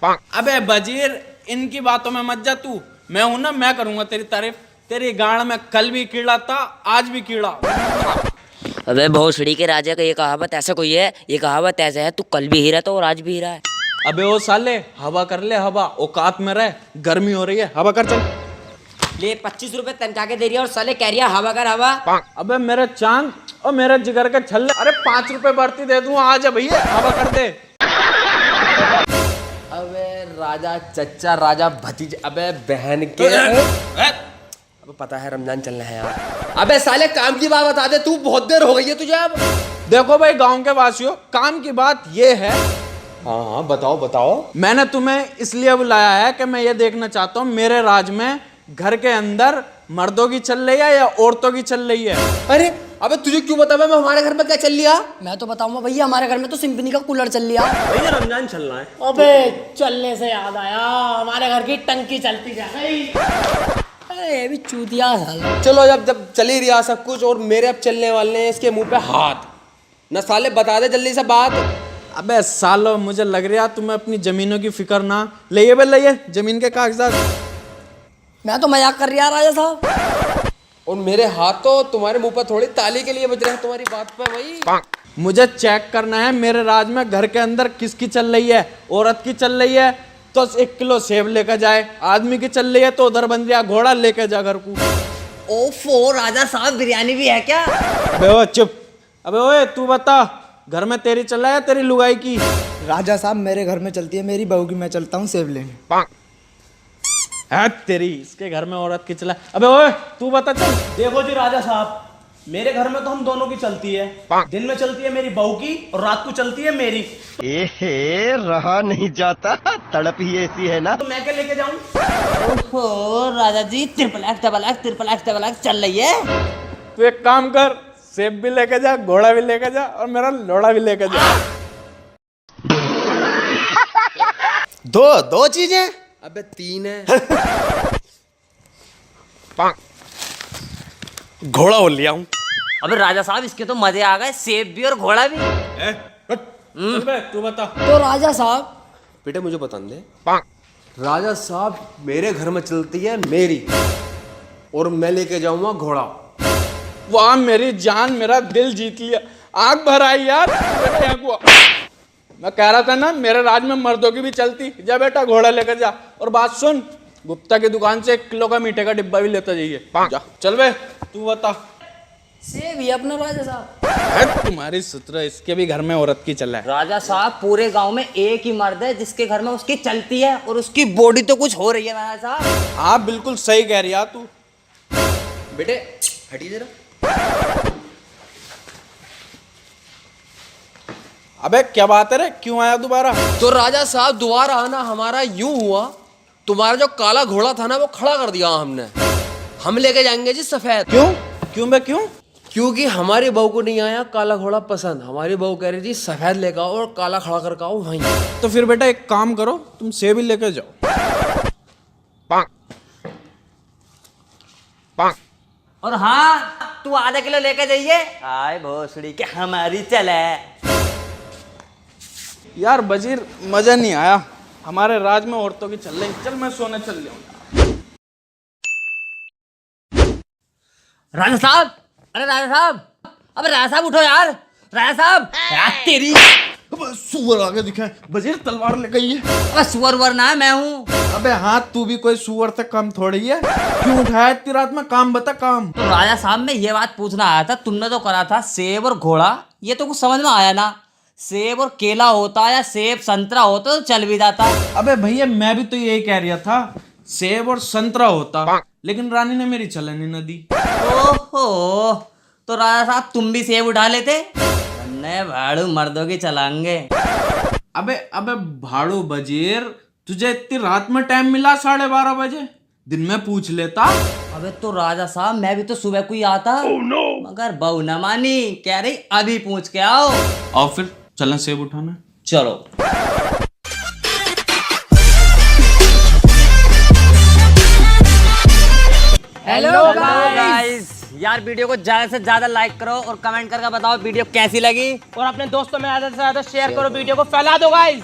अबे वजीर, इनकी बातों में मत जा तू। मैं हूं ना, मैं करूंगा तेरी तारीफ। तेरी गाड़ में कल भी कीड़ा था, आज भी कीड़ा। अबे भोसड़ी के राजा का ये कहावत ऐसा कोई है? ये कहावत ऐसा है, तू कल भी हीरा था और आज भी हीरा है। अबे ओ साले, हवा कर ले हवा, औकात में रह। गर्मी हो रही है, हवा कर चल। ले 25 रुपए तनख्वाह के दे रही है और साले कह रही है हवा कर हवा। अबे मेरे चांद और मेरे जिगर के छल्ले, अरे 5 रुपए बढ़ती दे दूं, आ जा भैया, हवा कर दे। अबे राजा चच्चा, राजा भतीजा, अबे बहन के अब पता है रमजान चलना है यार। अबे साले काम की बात बता दे, तू बहुत देर हो गई है तुझे अब। देखो भाई गांव के वासियों, काम की बात ये है। हाँ हाँ बताओ बताओ। मैंने तुम्हें इसलिए बुलाया है कि मैं ये देखना चाहता हूँ मेरे राज में घर के अंदर मर्दों की चल रही है या औरतों की चल रही है। अरे अबे तुझे क्यों बताऊं मैं हमारे घर में क्या चल लिया? मैं तो बताऊंगा भैया, हमारे घर में तो सिम्फनी का कूलर चल लिया। भैया रमजान चलना है। अबे चलने से याद आया, हमारे घर की टंकी चलती जा गई। अरे ये भी चूतिया साला। चलो जब जब चल ही रहा सब कुछ और मेरे अब चलने वाले हैं इसके मुंह पे हाथ। न साले बता दे जल्दी से बात। अबे सालो, मुझे लग रहा तुम्हें अपनी जमीनों की फिक्र ना। ले जमीन के कागजात। मैं तो मजाक कर रहा राजा साहब। और मेरे हाथ तो तुम्हारे मुंह पर थोड़ी ताली के लिए बज रहे हैं तुम्हारी बात पे भाई। मुझे चेक करना है मेरे राज में घर के अंदर किसकी चल रही है। औरत की चल रही है तो 1 किलो सेब लेकर जाए, आदमी की चल रही है तो उधर बंदिया घोड़ा लेकर जा घर को। ओफो राजा साहब, बिरयानी भी है क्या? अबे ओ चुप। अबे ओए तू बता, घर में तेरी चल रहा है तेरी लुगाई की? राजा साहब मेरे घर में चलती है मेरी बहू की, मैं चलता हूँ सेब लेने। है तेरी, इसके घर में औरत की चला। अबे ओए तू बता चल। देखो जी राजा साहब, मेरे घर में तो हम दोनों की चलती है। दिन में चलती है मेरी बहू की और रात को चलती है मेरी। एहे, रहा नहीं जाता, तड़प ही ऐसी है ना। तो मैं क्या लेके जाऊं? ओहो राजा जी, ट्रिपल एक्स चल रही है। तू एक काम कर, सेब भी लेके जा, घोड़ा भी लेके जा और मेरा लोड़ा भी लेके जा। दो चीजें? अबे 3 है। घोड़ा बोल लिया हूँ। अबे राजा साहब, इसके तो मजे आ गए, सेब भी और घोड़ा भी। तू बता। तो राजा साहब, बेटा मुझे बता दे, राजा साहब मेरे घर में चलती है मेरी और मैं लेके जाऊंगा घोड़ा। वाह मेरी जान, मेरा दिल जीत लिया। आग भर आई यार बेटा यहाँ को। मैं कह रहा था ना मेरे राज में मर्दों की भी चलती। जा बेटा घोड़ा लेकर जा। और बात सुन, गुप्ता की दुकान से 1 किलो का मीठे का डिब्बा भी लेता जाइए। जा चल बे, तू बता। सेब ही अपना राजा साहब। है तुम्हारी सुतरा, इसके भी घर में औरत की चला है। राजा साहब, पूरे गांव में एक ही मर्द है जिसके घर में उसकी चलती है और उसकी बॉडी तो कुछ हो रही है राजा साहब। हाँ बिल्कुल सही कह रही है तू। बेटे हटिए जरा। अबे क्या बात है रे, क्यों आया दोबारा? तो राजा साहब दोबारा आना हमारा यूं हुआ, तुम्हारा जो काला घोड़ा था ना वो खड़ा कर दिया हमने। हम लेके जाएंगे जी सफेद। क्यों बे क्यों? क्योंकि हमारी बहू को नहीं आया काला घोड़ा पसंद। हमारी बहू कह रही थी सफेद लेकर आओ और काला खड़ा कर आओ वहीं। तो फिर बेटा एक काम करो, तुम सेब ही लेकर जाओ। और हाँ, तू आधा किलो लेके जाइए। आए भोसड़ी के हमारी चले। यार वजीर, मजा नहीं आया। हमारे राज में औरतों की चल रही। चल मैं सोने चल जाऊँ। राजा साहब, अरे राजा साहब, अबे राजा साहब उठो यार। राजा साहब, यार तेरी सुअर आगे दिखे। वजीर तलवार ले गई है। अबे सुअर वर ना है, मैं हूँ। अबे हाँ, तू भी कोई सुअर से कम थोड़ी है। क्यों उठाया इतनी रात में? काम बता काम। तो राजा साहब, मैं ये बात पूछना आया था, तुमने तो करा था सेब और घोड़ा, ये तो कुछ समझ में आया ना। सेब और केला होता या सेब संतरा होता तो चल भी जाता। अबे भैया मैं भी तो यही कह रहा था, सेब और संतरा होता, लेकिन रानी ने मेरी चलन ही न दी। ओहो, तो राजा साहब तुम भी सेब उठा लेते, वरना भाड़ू मर्दों की चलाएंगे। अबे भाड़ू वजीर, तुझे इतनी रात में टाइम मिला 12:30 बजे? दिन में पूछ लेता। अबे तो राजा साहब, मैं भी तो सुबह को ही आता। मगर बहू न मानी, कह रही अभी पूछ के आओ। और फिर चलें सेब उठाना। चलो। हेलो गाइस, यार वीडियो को ज्यादा से ज्यादा लाइक करो और कमेंट करके बताओ वीडियो कैसी लगी। और अपने दोस्तों में ज्यादा से ज्यादा शेयर करो, वीडियो को फैला दो गाइस।